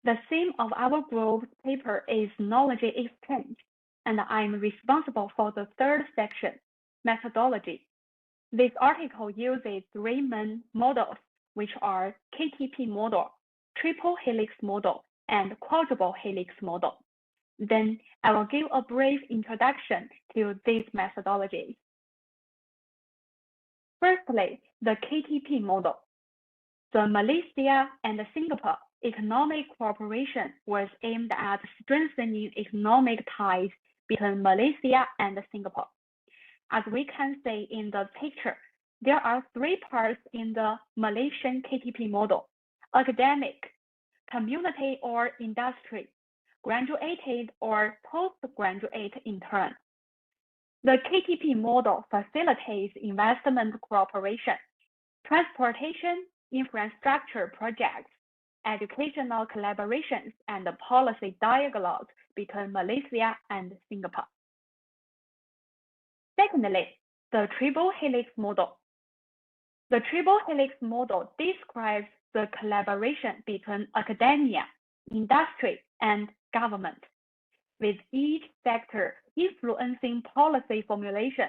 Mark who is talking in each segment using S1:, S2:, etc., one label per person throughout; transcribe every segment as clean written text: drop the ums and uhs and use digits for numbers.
S1: The theme of our group's paper is knowledge exchange, and I'm responsible for the third section, methodology. This article uses three main models, which are KTP model, triple helix model, and quadruple helix model. Then I will give a brief introduction to these methodologies. Firstly, the KTP model. The Malaysia and Singapore economic cooperation was aimed at strengthening economic ties between Malaysia and Singapore. As we can see in the picture, there are three parts in the Malaysian KTP model: academic, community or industry, graduated or postgraduate intern. The KTP model facilitates investment cooperation, transportation, infrastructure projects, educational collaborations, and policy dialogue between Malaysia and Singapore. Secondly, the triple helix model. The triple helix model describes the collaboration between academia, industry, and government, with each sector influencing policy formulation.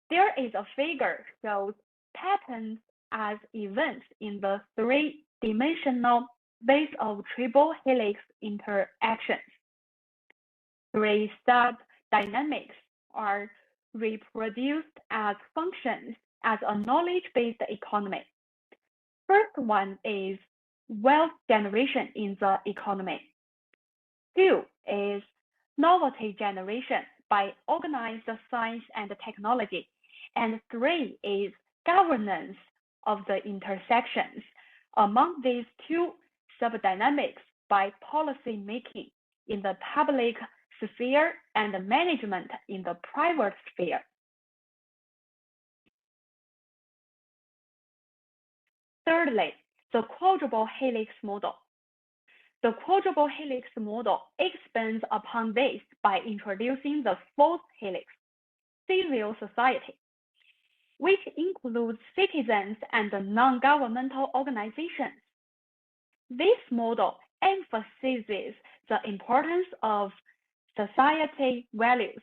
S1: There is a figure shows patterns as events in the three-dimensional base of triple helix interactions. Three sub-dynamics are reproduced as functions as a knowledge-based economy. First one is wealth generation in the economy. Two is novelty generation by organized science and technology. And three is governance of the intersections among these two sub-dynamics by policy making in the public sphere and management in the private sphere. Thirdly, the quadruple helix model. The quadruple helix model expands upon this by introducing the fourth helix, civil society, which includes citizens and non-governmental organizations. This model emphasizes the importance of society values,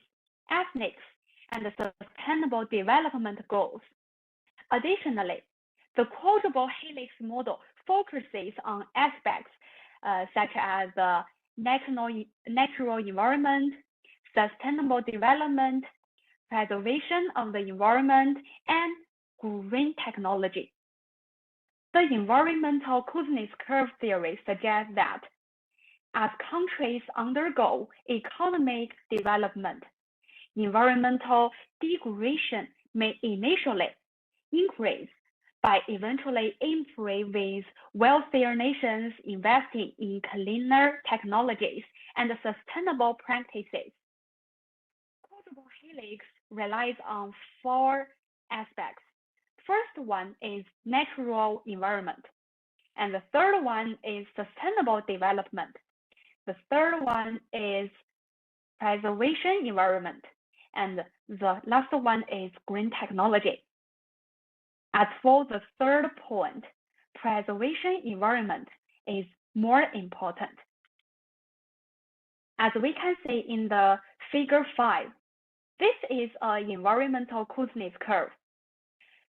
S1: ethics, and sustainable development goals. Additionally, the quadruple helix model focuses on aspects such as natural environment, sustainable development, preservation of the environment, and green technology. The environmental Kuznets curve theory suggests that as countries undergo economic development, environmental degradation may initially increase by eventually improve with wealthier nations investing in cleaner technologies and sustainable practices. Quadruple helix relies on four aspects. First one is natural environment, and the third one is sustainable development. The third one is preservation environment, and the last one is green technology. As for the third point, preservation environment is more important. As we can see in the figure 5, this is an environmental Kuznets curve.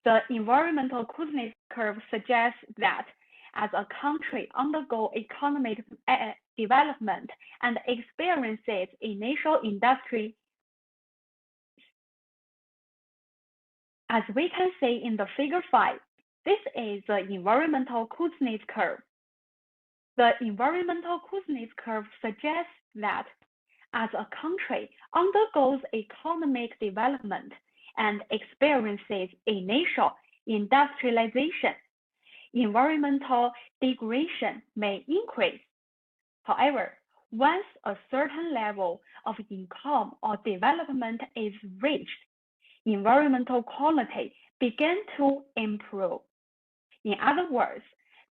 S1: The environmental Kuznets curve suggests that as a country undergoes economic development and experiences initial industry, as we can see in the figure 5, this is the environmental Kuznets curve. The environmental Kuznets curve suggests that as a country undergoes economic development and experiences initial industrialization, environmental degradation may increase. However, once a certain level of income or development is reached, environmental quality begins to improve. In other words,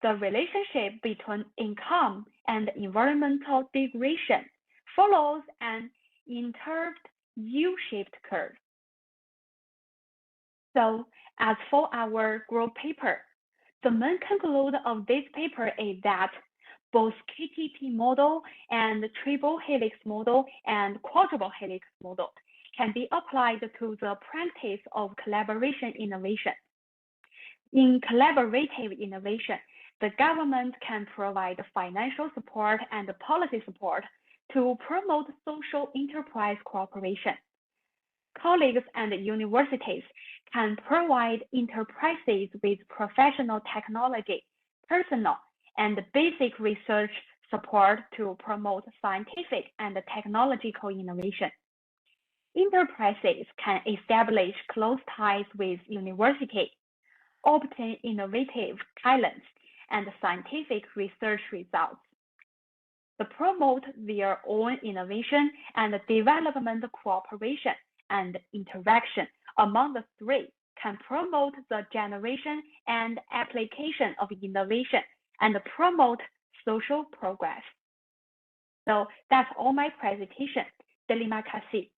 S1: the relationship between income and environmental degradation follows an inverted U-shaped curve. So, as for our group paper, the main conclusion of this paper is that both KTP model and triple helix model and quadruple helix model can be applied to the practice of collaboration innovation. In collaborative innovation, the government can provide financial support and policy support to promote social enterprise cooperation. Colleagues and universities can provide enterprises with professional technology, personal, and basic research support to promote scientific and technological innovation. Enterprises can establish close ties with universities, obtain innovative talents and scientific research results. To promote their own innovation and development cooperation and interaction among the three can promote the generation and application of innovation and promote social progress. So that's all my presentation. Terima kasih.